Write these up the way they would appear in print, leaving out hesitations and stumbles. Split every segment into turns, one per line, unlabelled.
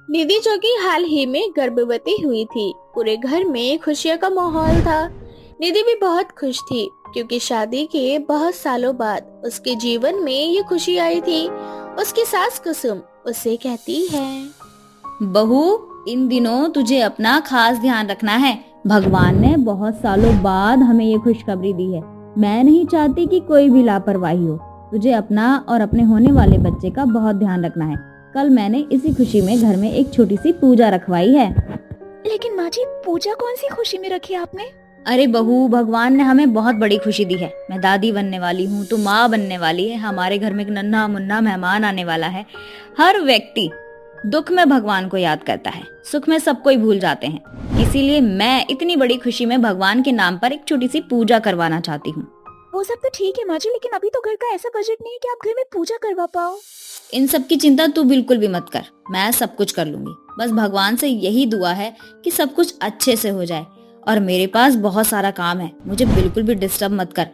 निधि जो कि हाल ही में गर्भवती हुई थी, पूरे घर में खुशियों का माहौल था। निधि भी बहुत खुश थी क्योंकि शादी के बहुत सालों बाद उसके जीवन में ये खुशी आई थी। उसकी सास कुसुम उससे कहती है,
बहू, इन दिनों तुझे अपना खास ध्यान रखना है। भगवान ने बहुत सालों बाद हमें ये खुशखबरी दी है। मैं नहीं चाहती कि कोई भी लापरवाही हो। तुझे अपना और अपने होने वाले बच्चे का बहुत ध्यान रखना है। कल मैंने इसी खुशी में घर में एक छोटी सी पूजा रखवाई है।
लेकिन माँ जी, पूजा कौन सी खुशी में रखी आपने?
अरे बहू, भगवान ने हमें बहुत बड़ी खुशी दी है। मैं दादी बनने वाली हूँ, तू माँ बनने वाली है। हमारे घर में एक नन्हा मुन्ना मेहमान आने वाला है। हर व्यक्ति दुख में भगवान को याद करता है, सुख में सब कोई भूल जाते हैं। इसीलिए मैं इतनी बड़ी खुशी में भगवान के नाम पर एक छोटी सी पूजा करवाना चाहती हूँ।
वो सब तो ठीक है माँ जी, लेकिन अभी तो घर का ऐसा बजट नहीं है कि आप घर में पूजा करवा पाओ।
इन सब की चिंता तू बिल्कुल भी मत कर, मैं सब कुछ कर लूंगी। बस भगवान से यही दुआ है कि सब कुछ अच्छे से हो जाए। और मेरे पास बहुत सारा काम है, मुझे बिल्कुल भी डिस्टर्ब मत कर।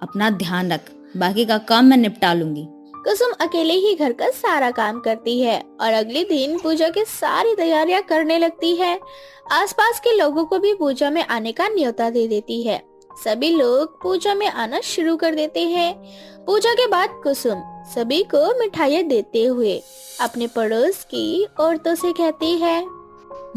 अपना ध्यान रख, बाकी का काम मैं निपटा लूंगी।
कुसुम अकेले ही घर का सारा काम करती है और अगले दिन पूजा की सारी तैयारियां करने लगती है। आसपास के लोगों को भी पूजा में आने का न्योता दे देती है। सभी लोग पूजा में आना शुरू कर देते हैं। पूजा के बाद कुसुम सभी को मिठाइयाँ देते हुए अपने पड़ोस की औरतों से कहती है,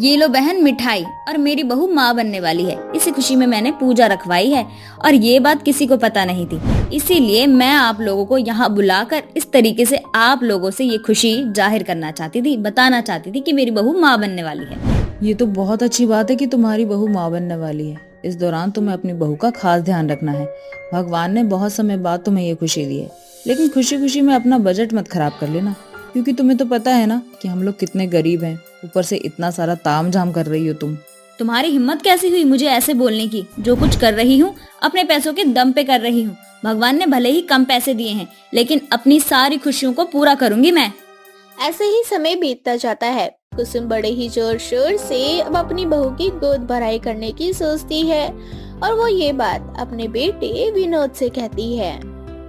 ये लो बहन मिठाई, और मेरी बहू माँ बनने वाली है। इसी खुशी में मैंने पूजा रखवाई है और ये बात किसी को पता नहीं थी। इसीलिए मैं आप लोगों को यहाँ बुलाकर इस तरीके से आप लोगों से ये खुशी जाहिर करना चाहती थी, बताना चाहती थी कि मेरी बहू माँ बनने वाली है।
ये तो बहुत अच्छी बात है कि तुम्हारी बहू माँ बनने वाली है। इस दौरान तुम्हें अपनी बहू का खास ध्यान रखना है। भगवान ने बहुत समय बाद तुम्हें ये खुशी दी है, लेकिन खुशी खुशी में अपना बजट मत खराब कर लेना, क्योंकि तुम्हें तो पता है ना कि हम लोग कितने गरीब हैं। ऊपर से इतना सारा ताम झाम कर रही हो तुम।
तुम्हारी हिम्मत कैसी हुई मुझे ऐसे बोलने की? जो कुछ कर रही हूँ अपने पैसों के दम पे कर रही हूँ। भगवान ने भले ही कम पैसे दिए हैं, लेकिन अपनी सारी खुशियों को पूरा करूंगी मैं।
ऐसे ही समय बीतता जाता है। कुसुम बड़े ही जोर शोर से अब अपनी बहू की गोद भराई करने की सोचती है और वो ये बात अपने बेटे विनोद से कहती है।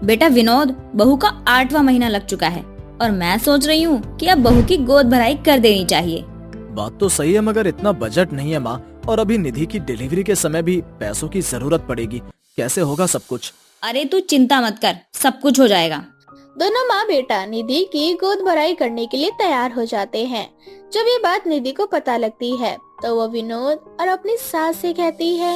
बेटा विनोद, बहू का 8वां महीना लग चुका है और मैं सोच रही हूँ कि अब बहू की गोद भराई कर देनी चाहिए।
बात तो सही है, मगर इतना बजट नहीं है माँ, और अभी निधि की डिलीवरी के समय भी पैसों की जरूरत पड़ेगी। कैसे होगा सब कुछ?
अरे तू चिंता मत कर, सब कुछ हो जाएगा।
दोनों माँ बेटा निधि की गोद भराई करने के लिए तैयार हो जाते हैं। जब ये बात निधि को पता लगती है तो वो विनोद और अपनी सास से कहती है,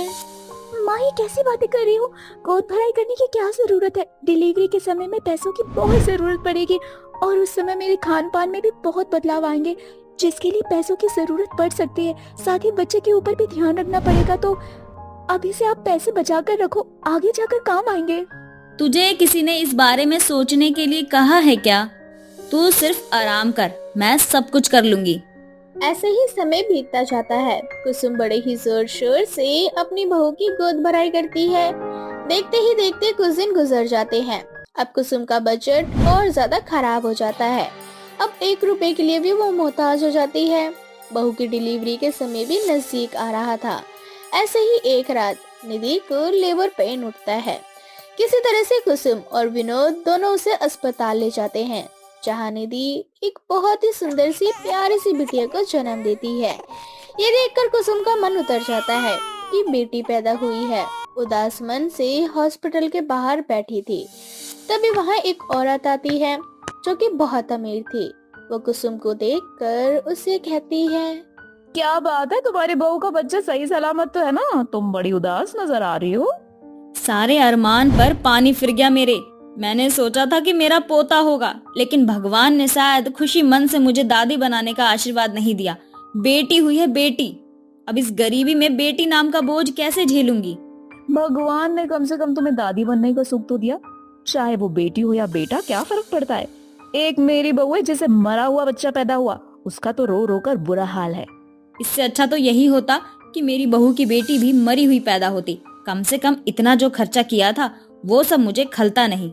माँ, ये कैसी बातें कर रही हो? गोद भराई करने की क्या जरूरत है? डिलीवरी के समय में पैसों की बहुत जरूरत पड़ेगी और उस समय मेरे खान पान में भी बहुत बदलाव आएंगे, जिसके लिए पैसों की जरूरत पड़ सकती है। साथ ही बच्चे के ऊपर भी ध्यान रखना पड़ेगा, तो अभी से आप पैसे बचा कर रखो, आगे जाकर काम आएंगे।
तुझे किसी ने इस बारे में सोचने के लिए कहा है क्या? तू सिर्फ आराम कर, मैं सब कुछ कर लूंगी।
ऐसे ही समय बीतता जाता है। कुसुम बड़े ही जोर शोर से अपनी बहू की गोद भराई करती है। देखते ही देखते कुछ दिन गुजर जाते हैं। अब कुसुम का बजट और ज्यादा खराब हो जाता है। अब 1 रुपए के लिए भी वो मोहताज हो जाती है। बहू की डिलीवरी के समय भी नजदीक आ रहा था। ऐसे ही एक रात निधि को लेबर पेन उठता है। किसी तरह से कुसुम और विनोद दोनों उसे अस्पताल ले जाते हैं, जहाँ निधि एक बहुत ही सुंदर सी प्यारी सी बिटिया को जन्म देती है। ये देखकर कुसुम का मन उतर जाता है कि बेटी पैदा हुई है। उदास मन से हॉस्पिटल के बाहर बैठी थी, तभी वहाँ एक औरत आती है जो कि बहुत अमीर थी। वो कुसुम को देखकर उसे कहती है,
क्या बात है, तुम्हारी बहू का बच्चा सही सलामत तो है ना? तुम बड़ी उदास नजर आ रही हो।
सारे अरमान पर पानी फिर गया मेरे। मैंने सोचा था कि मेरा पोता होगा, लेकिन भगवान ने शायद खुशी मन से मुझे दादी बनाने का आशीर्वाद नहीं दिया। बेटी हुई है बेटी। अब इस गरीबी में बेटी नाम का बोझ कैसे झेलूंगी?
भगवान ने कम से कम तुम्हें दादी बनने का सुख तो दिया। चाहे वो बेटी हो या बेटा, क्या फर्क पड़ता है? एक मेरी बहू है जिसे मरा हुआ बच्चा पैदा हुआ, उसका तो रो रो कर बुरा हाल है।
इससे अच्छा तो यही होता कि मेरी बहू की बेटी भी मरी हुई पैदा होती। कम से कम इतना जो खर्चा किया था वो सब मुझे खलता नहीं।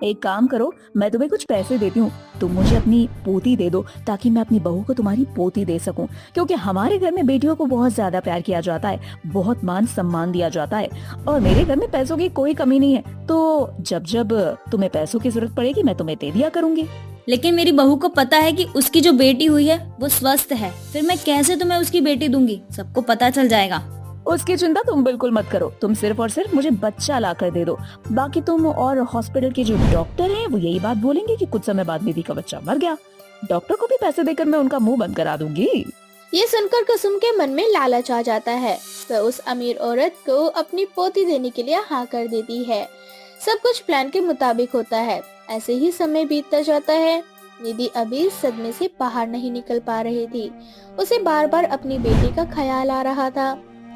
एक काम करो, मैं तुम्हें कुछ पैसे देती हूँ, तुम मुझे अपनी पोती दे दो ताकि मैं अपनी बहू को तुम्हारी पोती दे सकूं। क्योंकि हमारे घर में बेटियों को बहुत ज्यादा प्यार किया जाता है, बहुत मान सम्मान दिया जाता है, और मेरे घर में पैसों की कोई कमी नहीं है। तो जब जब तुम्हें पैसों की जरूरत पड़ेगी मैं तुम्हें दे दिया करूंगी।
लेकिन मेरी बहू को पता है कि उसकी जो बेटी हुई है वो स्वस्थ है, फिर मैं कैसे तुम्हें उसकी बेटी दूंगी? सबको पता चल जाएगा।
उसकी चिंता तुम बिल्कुल मत करो, तुम सिर्फ और सिर्फ मुझे बच्चा ला कर दे दो। बाकी तुम और हॉस्पिटल के जो डॉक्टर हैं वो यही बात बोलेंगे कि कुछ समय बाद निधि का बच्चा मर गया। डॉक्टर को भी पैसे देकर मैं उनका मुंह बंद करा दूंगी।
ये सुनकर कुसुम के मन में लालच आ जाता है। वह उस अमीर औरत को अपनी पोती देने के लिए हाँ कर देती है। सब कुछ प्लान के मुताबिक होता है। ऐसे ही समय बीतता जाता है। निधि अभी सदमे से बाहर नहीं निकल पा रही थी। उसे बार बार अपनी बेटी का ख्याल आ रहा था।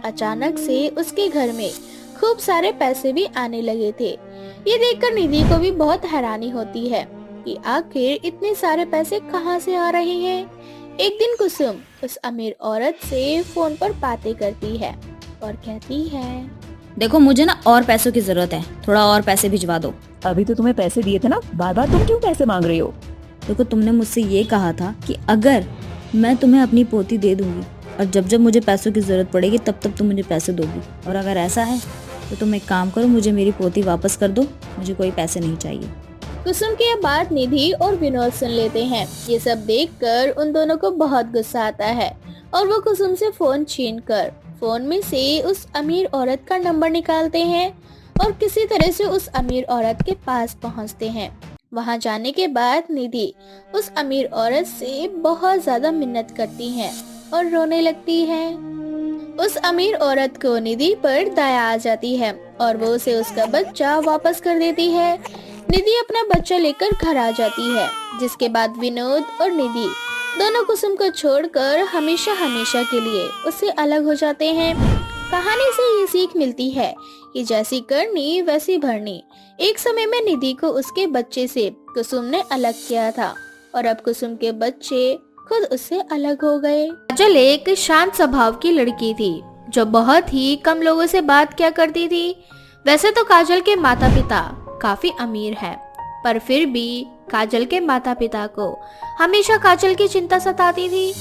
अचानक से उसके घर में खूब सारे पैसे भी आने लगे थे। ये देखकर निधि को भी बहुत हैरानी होती है कि आखिर इतने सारे पैसे कहाँ से आ रहे हैं। एक दिन कुसुम उस अमीर औरत से फोन पर बातें करती है और कहती है,
देखो मुझे ना और पैसों की जरूरत है, थोड़ा और पैसे भिजवा दो।
अभी तो तुम्हें पैसे दिए थे ना, बार बार तुम क्यों पैसे मांग रही हो?
देखो तुमने मुझसे ये कहा था कि अगर मैं तुम्हें अपनी पोती दे दूंगी और जब जब मुझे पैसों की जरूरत पड़ेगी तब तब तुम मुझे पैसे दोगी, और अगर ऐसा है तो तुम एक काम करो, मुझे मेरी पोती वापस कर दो, मुझे कोई पैसे नहीं चाहिए।
कुसुम की यह बात निधि और विनोद सुन लेते हैं। ये सब देखकर उन दोनों को बहुत गुस्सा आता है और वो कुसुम से फोन छीनकर फोन में से उस अमीर औरत का नंबर निकालते हैं और किसी तरह से उस अमीर औरत के पास पहुंचते हैं। वहां जाने के बाद निधि उस अमीर औरत से बहुत ज्यादा मिन्नत करती है और रोने लगती है। उस अमीर औरत को निधि पर दया आ जाती है और वो उसे उसका बच्चा वापस कर देती है। निधि अपना बच्चा लेकर घर आ जाती है, जिसके बाद विनोद और निधि दोनों कुसुम को छोड़कर हमेशा हमेशा के लिए उससे अलग हो जाते हैं। कहानी से ये सीख मिलती है कि जैसी करनी वैसी भरनी। एक समय में निधि को उसके बच्चे से कुसुम ने अलग किया था और अब कुसुम के बच्चे खुद उससे अलग हो गए। काजल एक शांत स्वभाव की लड़की थी जो बहुत ही कम लोगों से बात किया करती थी। वैसे तो काजल के माता पिता काफी अमीर हैं, पर फिर भी काजल के माता पिता को हमेशा काजल की चिंता सताती थी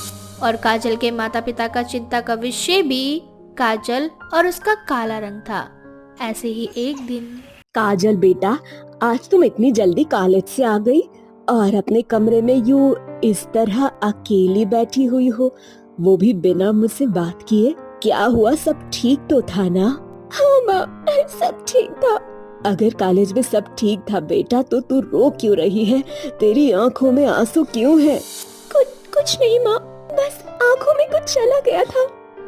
और काजल के माता पिता का चिंता का विषय भी काजल और उसका काला रंग था। ऐसे ही एक दिन,
काजल बेटा, आज तुम इतनी जल्दी कॉलेज से आ गई और अपने कमरे में यूं इस तरह अकेली बैठी हुई हो, वो भी बिना मुझसे बात किए। क्या हुआ, सब ठीक तो था ना?
हाँ माँ, सब ठीक था।
अगर कॉलेज में सब ठीक था बेटा तो तू रो क्यों रही है? तेरी आंखों में आंसू क्यों है?
कुछ नहीं माँ, बस आंखों में कुछ चला गया था।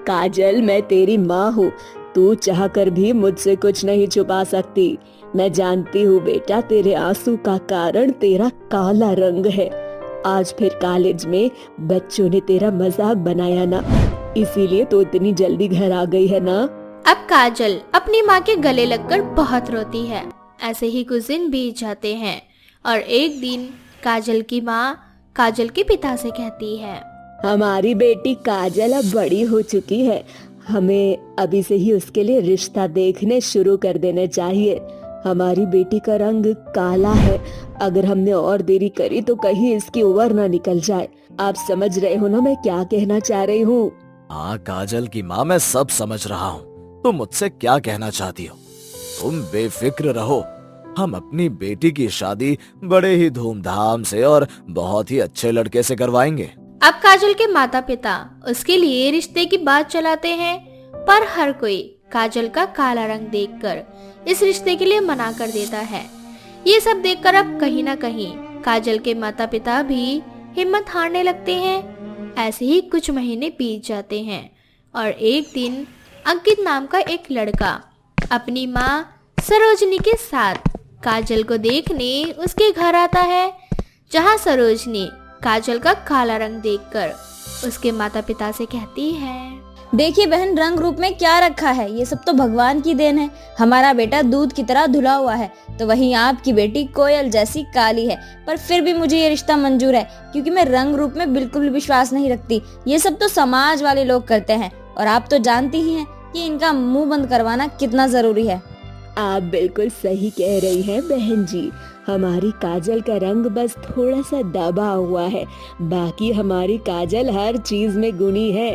काजल, मैं तेरी माँ हूँ, तू चाहकर भी मुझसे कुछ नहीं छुपा सकती। मैं जानती हूँ बेटा, तेरे आंसू का कारण तेरा काला रंग है। आज फिर कॉलेज में बच्चों ने तेरा मजाक बनाया ना, इसीलिए तो इतनी जल्दी घर आ गई है ना।
अब काजल अपनी माँ के गले लगकर बहुत रोती है। ऐसे ही कुछ दिन बीत जाते हैं और एक दिन काजल की माँ काजल के पिता से कहती है,
हमारी बेटी काजल अब बड़ी हो चुकी है, हमें अभी से ही उसके लिए रिश्ता देखने शुरू कर देने चाहिए। हमारी बेटी का रंग काला है, अगर हमने और देरी करी तो कहीं इसकी उम्र ना निकल जाए। आप समझ रहे हो ना मैं क्या कहना चाह रही हूँ?
हाँ काजल की माँ, मैं सब समझ रहा हूँ तुम मुझसे क्या कहना चाहती हो। तुम बेफिक्र रहो, हम अपनी बेटी की शादी बड़े ही धूमधाम से और बहुत ही अच्छे लड़के से करवाएंगे।
अब काजल के माता पिता उसके लिए रिश्ते की बात चलाते हैं, पर हर कोई काजल का काला रंग देखकर इस रिश्ते के लिए मना कर देता है। ये सब देखकर अब कहीं ना कहीं काजल के माता पिता भी हिम्मत हारने लगते हैं। ऐसे ही कुछ महीने बीत जाते हैं और एक दिन अंकित नाम का एक लड़का अपनी माँ सरोजनी के साथ काजल को देखने उसके घर आता है, जहाँ सरोजनी काजल का काला रंग देखकर उसके माता पिता से कहती है,
देखिए बहन, रंग रूप में क्या रखा है, ये सब तो भगवान की देन है। हमारा बेटा दूध की तरह धुला हुआ है, तो वहीं आपकी बेटी कोयल जैसी काली है। पर फिर भी मुझे ये रिश्ता मंजूर है, क्योंकि मैं रंग रूप में बिल्कुल भी विश्वास नहीं रखती। ये सब तो समाज वाले लोग करते हैं और आप तो जानती ही हैं कि इनका मुंह बंद करवाना कितना जरूरी है।
आप बिल्कुल सही कह रही हैं बहन जी, हमारी काजल का रंग बस थोड़ा सा दबा हुआ है, बाकी हमारी काजल हर चीज में गुणी है।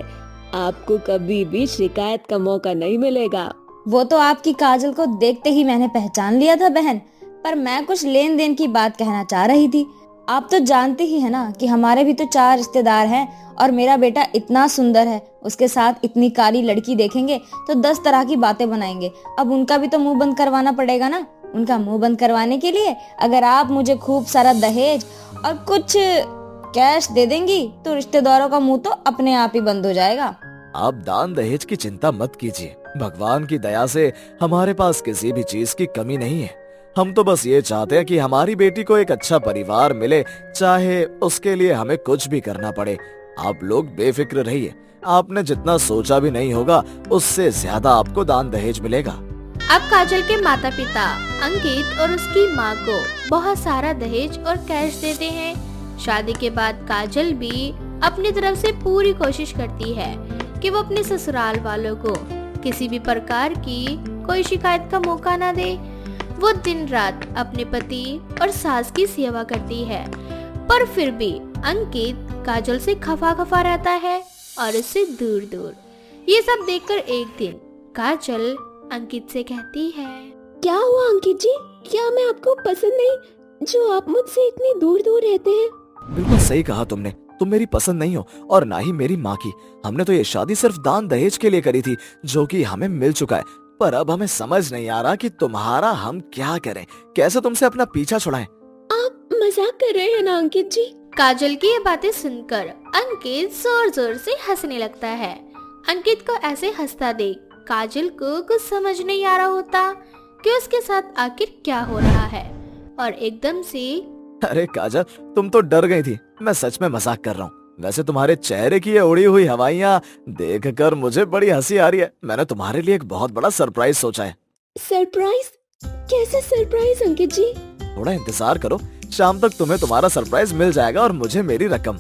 आपको कभी भी शिकायत का मौका नहीं मिलेगा।
वो तो आपकी काजल को देखते ही मैंने पहचान लिया था बहन, पर मैं कुछ लेन देन की बात कहना चाह रही थी। आप तो जानते ही है ना कि हमारे भी तो 4 रिश्तेदार हैं और मेरा बेटा इतना सुंदर है, उसके साथ इतनी काली लड़की देखेंगे तो 10 तरह की बातें बनाएंगे। अब उनका भी तो मुंह बंद करवाना पड़ेगा ना। उनका मुंह बंद करवाने के लिए अगर आप मुझे खूब सारा दहेज और कुछ कैश दे देंगी तो रिश्तेदारों का मुंह तो अपने आप ही बंद हो जाएगा।
आप दान दहेज की चिंता मत कीजिए। भगवान की दया से हमारे पास किसी भी चीज की कमी नहीं है। हम तो बस ये चाहते हैं कि हमारी बेटी को एक अच्छा परिवार मिले, चाहे उसके लिए हमें कुछ भी करना पड़े। आप लोग बेफिक्र रहिए। आपने जितना सोचा भी नहीं होगा उससे ज्यादा आपको दान दहेज मिलेगा।
अब काजल के माता पिता अंकित और उसकी माँ को बहुत सारा दहेज और कैश देते हैं। शादी के बाद काजल भी अपनी तरफ से पूरी कोशिश करती है कि वो अपने ससुराल वालों को किसी भी प्रकार की कोई शिकायत का मौका ना दे। वो दिन रात अपने पति और सास की सेवा करती है, पर फिर भी अंकित काजल से खफा खफा रहता है और उससे दूर दूर। ये सब देखकर एक दिन काजल अंकित से कहती है,
क्या हुआ अंकित जी? क्या मैं आपको पसंद नहीं जो आप मुझसे इतनी दूर दूर रहते हैं?
बिल्कुल सही कहा तुमने। तुम मेरी पसंद नहीं हो और ना ही मेरी माँ की। हमने तो ये शादी सिर्फ दान दहेज के लिए करी थी, जो कि हमें मिल चुका है। पर अब हमें समझ नहीं आ रहा कि तुम्हारा हम क्या करें, कैसे तुमसे अपना पीछा छुड़ाएं।
आप मजाक कर रहे हैं ना अंकित जी?
काजल की ये बातें सुनकर अंकित जोर जोर से हंसने लगता है। अंकित को ऐसे हंसता देख काजल को कुछ समझ नहीं आ रहा होता कि उसके साथ आखिर क्या हो रहा है, और एकदम से
अरे काजल, तुम तो डर गई थी। मैं सच में मजाक कर रहा हूँ। वैसे तुम्हारे चेहरे की ये उड़ी हुई हवाइयाँ देखकर मुझे बड़ी हंसी आ रही है। मैंने तुम्हारे लिए एक बहुत बड़ा सरप्राइज सोचा है।
सरप्राइज? कैसे सरप्राइज अंकित जी?
थोड़ा इंतजार करो, शाम तक तुम्हें तुम्हारा सरप्राइज मिल जाएगा और मुझे मेरी रकम।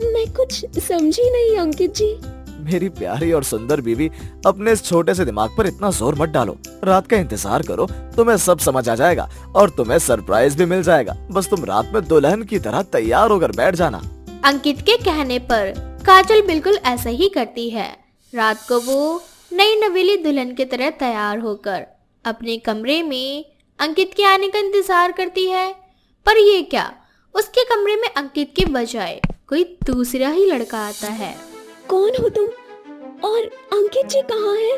मैं कुछ समझी नहीं अंकित जी।
मेरी प्यारी और सुंदर बीवी, अपने इस छोटे से दिमाग पर इतना जोर मत डालो। रात का इंतजार करो, तुम्हें सब समझ आ जाएगा और तुम्हें सरप्राइज भी मिल जाएगा। बस तुम रात में दुल्हन की तरह तैयार होकर बैठ जाना।
अंकित के कहने पर काजल बिल्कुल ऐसा ही करती है। रात को वो नई नवेली दुल्हन की तरह तैयार होकर अपने कमरे में अंकित के आने का इंतजार करती है। पर ये क्या, उसके कमरे में अंकित के बजाय कोई दूसरा ही लड़का आता है।
कौन हो तुम? और अंकित जी कहाँ है?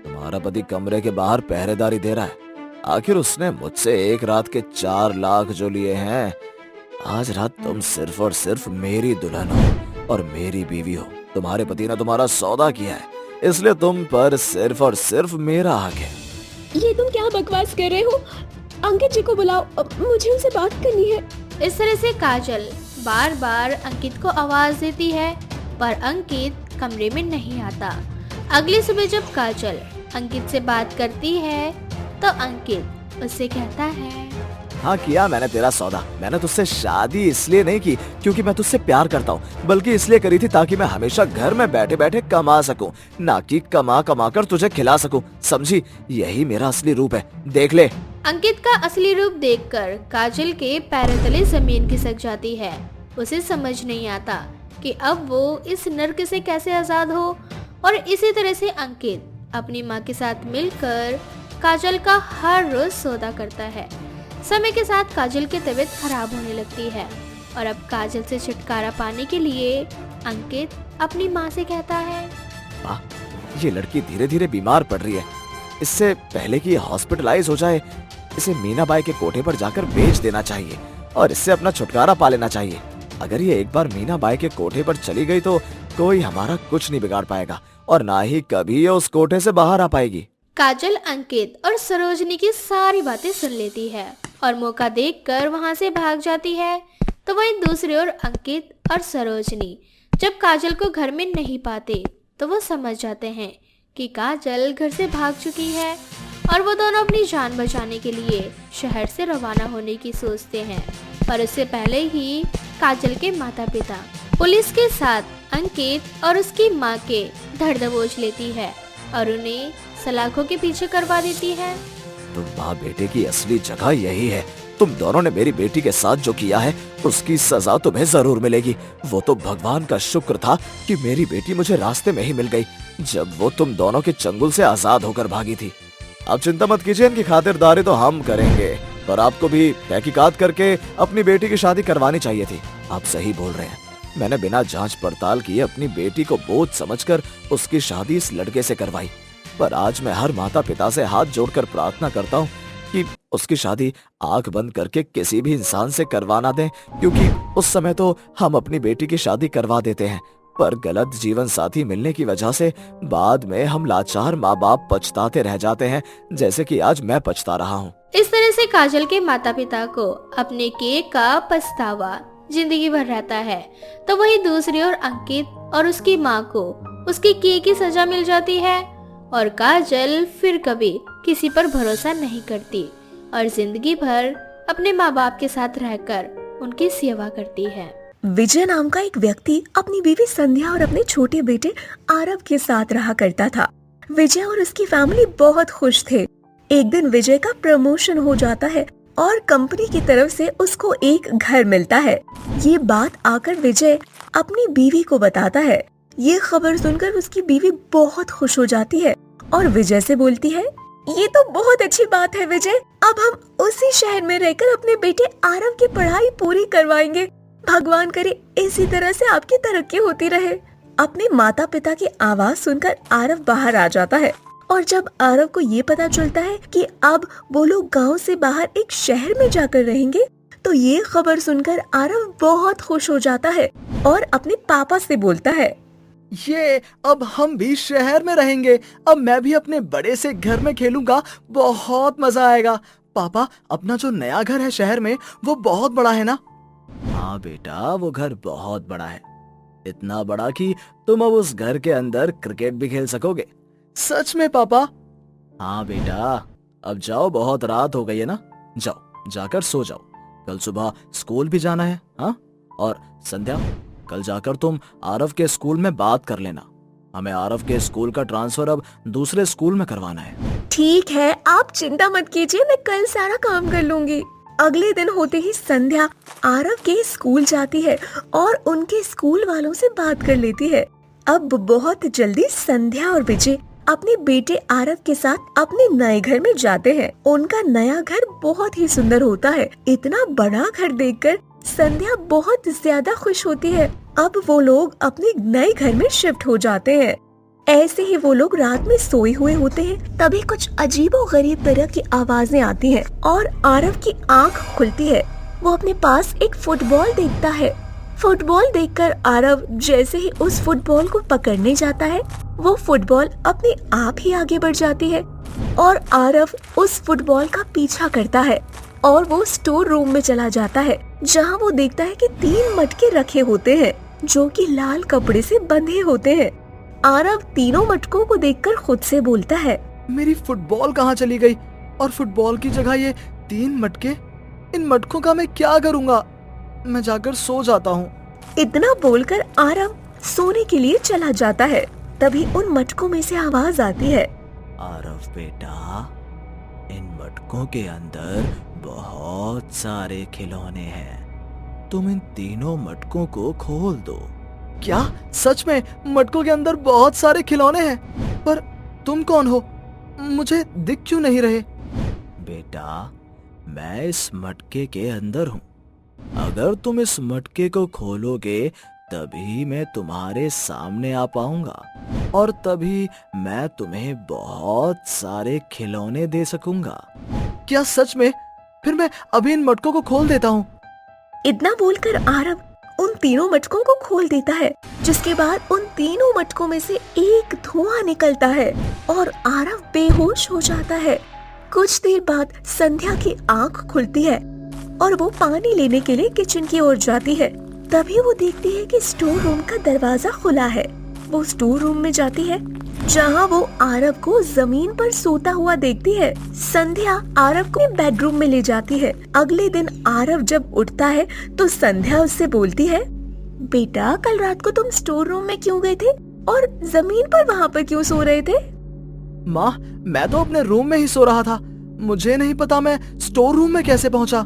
तुम्हारा पति कमरे के बाहर पहरेदारी दे रहा है। आखिर उसने मुझसे एक रात के 4 लाख जो लिए हैं, आज रात तुम सिर्फ और सिर्फ मेरी दुल्हन हो और मेरी बीवी हो। तुम्हारे पति ने तुम्हारा सौदा किया है, इसलिए तुम पर सिर्फ और सिर्फ मेरा हक है।
ये तुम क्या बकवास कर रहे हो? अंकित जी को बुलाओ, मुझे उनसे बात करनी है।
इस तरह से काजल बार बार अंकित को आवाज देती है, पर अंकित कमरे में नहीं आता। अगली सुबह जब काजल अंकित से बात करती है तो अंकित उससे कहता है,
हाँ किया मैंने तेरा सौदा। मैंने तुझसे शादी इसलिए नहीं की क्योंकि मैं तुझसे प्यार करता हूँ, बल्कि इसलिए करी थी ताकि मैं हमेशा घर में बैठे बैठे कमा सकूं, ना कि कमा कमा कर तुझे खिला सकूं। समझी? यही मेरा असली रूप है, देख ले।
अंकित का असली रूप देखकर काजल के पैरों तले जमीन खिसक जाती है। उसे समझ नहीं आता कि अब वो इस नर्क से कैसे आजाद हो। और इसी तरह से अंकित अपनी माँ के साथ मिलकर काजल का हर रोज सौदा करता है। समय के साथ काजल की तबीयत खराब होने लगती है और अब काजल से छुटकारा पाने के लिए अंकित अपनी माँ से कहता है,
माँ, ये लड़की धीरे धीरे बीमार पड़ रही है। इससे पहले कि ये हॉस्पिटलाइज हो जाए, इसे मीनाबाई के कोठे पर जाकर बेच देना चाहिए और इससे अपना छुटकारा पा लेना चाहिए। अगर ये एक बार मीनाबाई के कोठे पर चली गई तो कोई हमारा कुछ नहीं बिगाड़ पाएगा और ना ही कभी ये उस कोठे से बाहर आ पाएगी।
काजल अंकित और सरोजनी की सारी बातें सुन लेती है और मौका देखकर वहां से भाग जाती है। तो वहीं दूसरी ओर अंकित और सरोजनी जब काजल को घर में नहीं पाते तो वो समझ जाते हैं कि काजल घर से भाग चुकी है और वो दोनों अपनी जान बचाने के लिए शहर से रवाना होने की सोचते हैं। पर उससे पहले ही काजल के माता पिता पुलिस के साथ अंकित और उसकी माँ के धड़ दबोच लेती है और उन्हें सलाखों के पीछे करवा देती है।
तो माँ बेटे की असली जगह यही है। तुम दोनों ने मेरी बेटी के साथ जो किया है उसकी सजा तुम्हें जरूर मिलेगी। वो तो भगवान का शुक्र था कि मेरी बेटी मुझे रास्ते में ही मिल गई जब वो तुम दोनों के चंगुल से आजाद होकर भागी थी। अब चिंता मत कीजिए, इनकी खातिरदारी तो हम करेंगे। पर आपको भी तहकीकात करके अपनी बेटी की शादी करवानी चाहिए थी। आप सही बोल रहे हैं, मैंने बिना जांच पड़ताल किए अपनी बेटी को बोझ समझकर उसकी शादी इस लड़के से करवाई। पर आज मैं हर माता पिता से हाथ जोड़कर प्रार्थना करता हूँ कि उसकी शादी आंख बंद करके किसी भी इंसान से करवाना दें, क्योंकि उस समय तो हम अपनी बेटी की शादी करवा देते हैं, पर गलत जीवन साथी मिलने की वजह से बाद में हम लाचार माँ बाप पछताते रह जाते हैं, जैसे कि आज मैं पछता रहा हूँ।
इस तरह से काजल के माता पिता को अपने केक का पछतावा जिंदगी भर रहता है, तो वही दूसरी ओर अंकित और उसकी माँ को उसके केक की सजा मिल जाती है और काजल फिर कभी किसी पर भरोसा नहीं करती और जिंदगी भर अपने माँ बाप के साथ रहकर उनकी सेवा करती है।
विजय नाम का एक व्यक्ति अपनी बीवी संध्या और अपने छोटे बेटे आरव के साथ रहा करता था। विजय और उसकी फैमिली बहुत खुश थे। एक दिन विजय का प्रमोशन हो जाता है और कंपनी की तरफ से उसको एक घर मिलता है। ये बात आकर विजय अपनी बीवी को बताता है। ये खबर सुनकर उसकी बीवी बहुत खुश हो जाती है और विजय से बोलती है, ये तो बहुत अच्छी बात है विजय, अब हम उसी शहर में रहकर अपने बेटे आरव की पढ़ाई पूरी करवाएंगे। भगवान करे इसी तरह से आपकी तरक्की होती रहे। अपने माता पिता की आवाज सुनकर आरव बाहर आ जाता है और जब आरव को ये पता चलता है कि अब वो लोग गाँव से बाहर एक शहर में जाकर रहेंगे, तो ये खबर सुनकर आरव बहुत खुश हो जाता है और अपने पापा से बोलता है,
ये अब हम भी शहर में रहेंगे, अब मैं भी अपने बड़े से घर में खेलूंगा, बहुत मजा आएगा। पापा, अपना जो नया घर है शहर में वो बहुत बड़ा है ना?
हाँ बेटा, वो घर बहुत बड़ा है, इतना बड़ा कि तुम अब उस घर के अंदर क्रिकेट भी खेल सकोगे।
सच में पापा?
हाँ बेटा, अब जाओ, बहुत रात हो गई है ना, जाओ जाकर सो जाओ, कल सुबह स्कूल भी जाना है। हाँ, और संध्या, कल जाकर तुम आरव के स्कूल में बात कर लेना, हमें आरव के स्कूल का ट्रांसफर अब दूसरे स्कूल में करवाना है।
ठीक है, आप चिंता मत कीजिए, मैं कल सारा काम कर लूंगी। अगले दिन होते ही संध्या आरव के स्कूल जाती है और उनके स्कूल वालों से बात कर लेती है। अब बहुत जल्दी संध्या और विजय अपने बेटे आरव के साथ अपने नए घर में जाते हैं। उनका नया घर बहुत ही सुंदर होता है। इतना बड़ा घर देखकर संध्या बहुत ज्यादा खुश होती है। अब वो लोग अपने नए घर में शिफ्ट हो जाते हैं। ऐसे ही वो लोग रात में सोए हुए होते हैं, तभी कुछ अजीबोगरीब तरह की आवाजें आती हैं और आरव की आंख खुलती है। वो अपने पास एक फुटबॉल देखता है। फुटबॉल देखकर आरव जैसे ही उस फुटबॉल को पकड़ने जाता है, वो फुटबॉल अपने आप ही आगे बढ़ जाती है और आरव उस फुटबॉल का पीछा करता है और वो स्टोर रूम में चला जाता है, जहां वो देखता है कि 3 मटके रखे होते हैं जो कि लाल कपड़े से बंधे होते हैं। आरव तीनों मटकों को देखकर खुद से बोलता है,
मेरी फुटबॉल कहाँ चली गई? और फुटबॉल की जगह ये 3 मटके, इन मटकों का मैं क्या करूँगा? मैं जाकर सो जाता हूँ।
इतना बोलकर आरव सोने के लिए चला जाता है। तभी उन मटकों में से आवाज आती है,
आरव बेटा, इन मटकों के अंदर बहुत सारे खिलौने हैं, तुम इन तीनों मटकों को खोल दो।
क्या सच में मटकों के अंदर बहुत सारे खिलौने हैं? पर तुम कौन हो? मुझे दिख क्यों नहीं रहे?
बेटा, मैं इस मटके के अंदर हूँ। अगर तुम इस मटके को खोलोगे तभी मैं तुम्हारे सामने आ पाऊंगा और तभी मैं तुम्हें बहुत सारे खिलौने दे सकूंगा।
क्या सच में? फिर मैं अभी इन मटकों को खोल देता हूँ।
इतना बोलकर आरव उन तीनों मटकों को खोल देता है, जिसके बाद उन तीनों मटकों में से एक धुआं निकलता है और आरव बेहोश हो जाता है। कुछ देर बाद संध्या की आंख खुलती है और वो पानी लेने के लिए किचन की ओर जाती है। तभी वो देखती है कि स्टोर रूम का दरवाजा खुला है। वो स्टोर रूम में जाती है, जहाँ वो आरव को जमीन पर सोता हुआ देखती है। संध्या आरव को बेडरूम में ले जाती है। अगले दिन आरव जब उठता है तो संध्या उससे बोलती है, बेटा, कल रात को तुम स्टोर रूम में क्यों गए थे और जमीन पर वहाँ पर क्यों सो रहे थे?
माँ, मैं तो अपने रूम में ही सो रहा था, मुझे नहीं पता मैं स्टोर रूम में कैसे पहुँचा।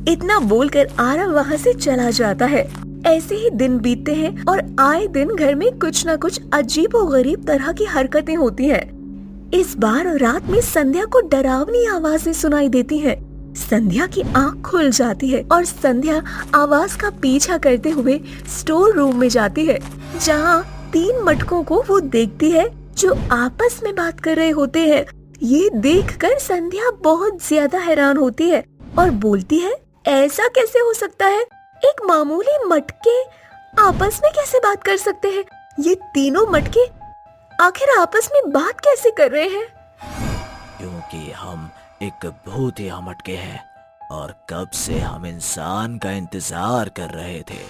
इतना बोलकर आरव वहाँ से चला जाता है। ऐसे ही दिन बीतते हैं और आए दिन घर में कुछ न कुछ अजीबोगरीब तरह की हरकतें होती हैं। इस बार रात में संध्या को डरावनी आवाजें सुनाई देती हैं। संध्या की आंख खुल जाती है और संध्या आवाज का पीछा करते हुए स्टोर रूम में जाती है, जहाँ 3 मटकों को वो देखती है जो आपस में बात कर रहे होते हैं। ये देखकर संध्या बहुत ज्यादा हैरान होती है और बोलती है, ऐसा कैसे हो सकता है? एक मामूली मटके आपस में कैसे बात कर सकते हैं? ये तीनों मटके आखिर आपस में बात कैसे कर रहे हैं?
क्योंकि हम एक भूतिया मटके हैं और कब से हम इंसान का इंतजार कर रहे थे।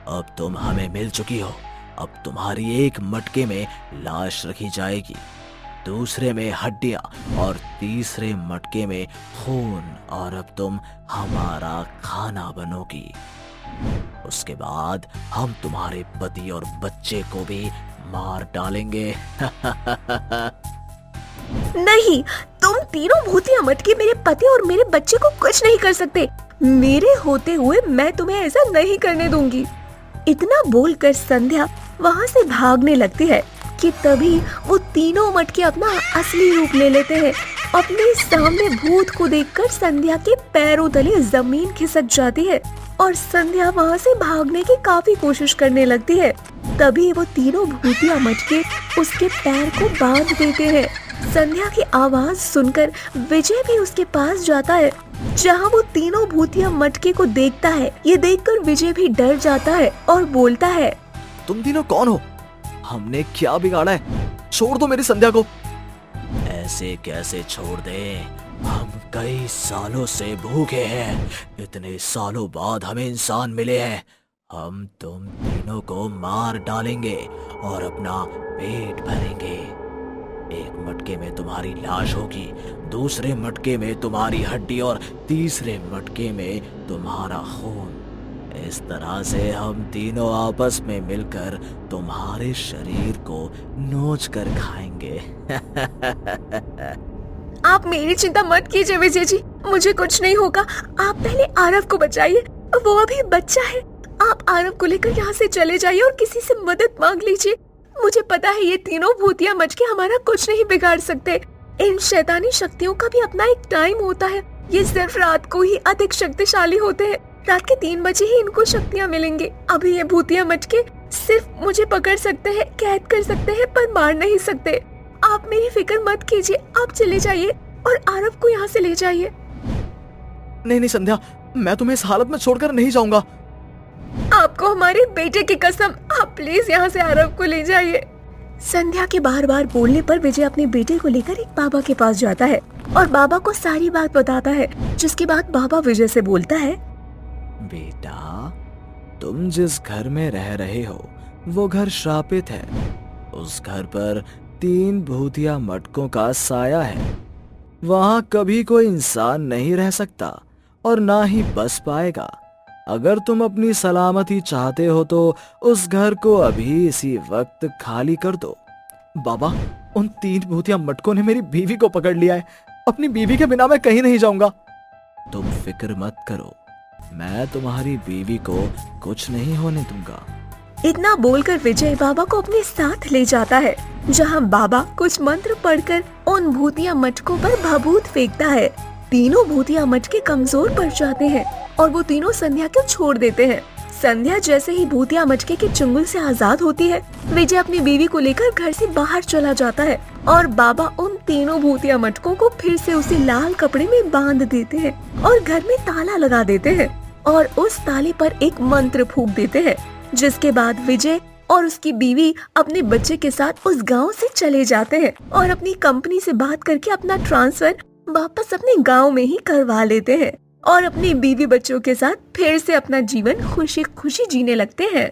अब तुम हमें मिल चुकी हो। अब तुम्हारी एक मटके में लाश रखी जाएगी, दूसरे में हड्डियां और तीसरे मटके में खून, और अब तुम हमारा खाना बनोगी। उसके बाद हम तुम्हारे पति और बच्चे को भी मार डालेंगे।
नहीं, तुम तीनों भूतिया मटके मेरे पति और मेरे बच्चे को कुछ नहीं कर सकते। मेरे होते हुए मैं तुम्हें ऐसा नहीं करने दूंगी। इतना बोलकर संध्या वहाँ से भागने लगती है कि तभी वो तीनों मटके अपना असली रूप ले लेते हैं। अपने सामने भूत को देखकर संध्या के पैरों तले जमीन खिसक जाती है और संध्या वहाँ से भागने की काफी कोशिश करने लगती है। तभी वो तीनों भूतिया मटके उसके पैर को बांध देते हैं। संध्या की आवाज सुनकर विजय भी उसके पास जाता है, जहाँ वो तीनों भूतिया मटके को देखता है। ये देखकर विजय भी डर जाता है और बोलता है,
तुम तीनों कौन हो? हमने क्या बिगाड़ा है? छोड़ दो मेरी संध्या को।
ऐसे कैसे छोड़ दे? हम कई सालों से भूखे हैं। इतने सालों बाद हमें इंसान मिले हैं। हम तुम तीनों को मार डालेंगे और अपना पेट भरेंगे। एक मटके में तुम्हारी लाश होगी, दूसरे मटके में तुम्हारी हड्डी और तीसरे मटके में तुम्हारा खून। इस तरह से हम तीनों आपस में मिलकर तुम्हारे शरीर को नोच कर खाएंगे।
आप मेरी चिंता मत कीजिए विजय जी, मुझे कुछ नहीं होगा। आप पहले आरव को बचाइए, वो अभी बच्चा है। आप आरव को लेकर यहाँ से चले जाइए और किसी से मदद मांग लीजिए। मुझे पता है ये तीनों भूतिया मटके हमारा कुछ नहीं बिगाड़ सकते। इन शैतानी शक्तियों का भी अपना एक टाइम होता है। ये सिर्फ रात को ही अधिक शक्तिशाली होते हैं। रात के 3 बजे ही इनको शक्तियाँ मिलेंगी। अभी ये भूतिया मटके सिर्फ मुझे पकड़ सकते हैं, कैद कर सकते हैं, पर मार नहीं सकते। आप मेरी फिक्र मत कीजिए, आप चले जाइए और आरव को यहाँ से ले जाइए।
नहीं संध्या, मैं तुम्हें इस हालत में छोड़कर नहीं जाऊंगा।
आपको हमारे बेटे की कसम, आप प्लीज यहाँ से आरव को ले जाइए। संध्या के बार बार बोलने पर विजय अपने बेटे को लेकर एक बाबा के पास जाता है और बाबा को सारी बात बताता है। जिसके बाद बाबा विजय से बोलता है,
बेटा, तुम जिस घर में रह रहे हो वो घर श्रापित है। उस घर पर 3 भूतिया मटकों का साया है। वहां कभी कोई इंसान नहीं रह सकता और ना ही बस पाएगा। अगर तुम अपनी सलामती चाहते हो तो उस घर को अभी इसी वक्त खाली कर दो।
बाबा, उन 3 भूतिया मटकों ने मेरी बीवी को पकड़ लिया है। अपनी बीवी के बिना मैं कहीं नहीं जाऊंगा।
तुम फिक्र मत करो, मैं तुम्हारी बीवी को कुछ नहीं होने दूंगा।
इतना बोलकर विजय बाबा को अपने साथ ले जाता है, जहां बाबा कुछ मंत्र पढ़कर उन भूतिया मटकों पर भभूत फेंकता है। तीनों भूतिया मटके कमजोर पड़ जाते हैं और वो तीनों संध्या को छोड़ देते हैं। संध्या जैसे ही भूतिया मटके के चुंगल से आजाद होती है, विजय अपनी बीवी को लेकर घर से बाहर चला जाता है और बाबा उन तीनों भूतिया मटकों को फिर से उसी लाल कपड़े में बांध देते हैं और घर में ताला लगा देते हैं और उस ताले पर एक मंत्र फूंक देते हैं। जिसके बाद विजय और उसकी बीवी अपने बच्चे के साथ उस गांव से चले जाते हैं और अपनी कंपनी से बात करके अपना ट्रांसफर वापस अपने गांव में ही करवा लेते हैं और अपनी बीवी बच्चों के साथ फिर से अपना जीवन खुशी खुशी जीने लगते हैं।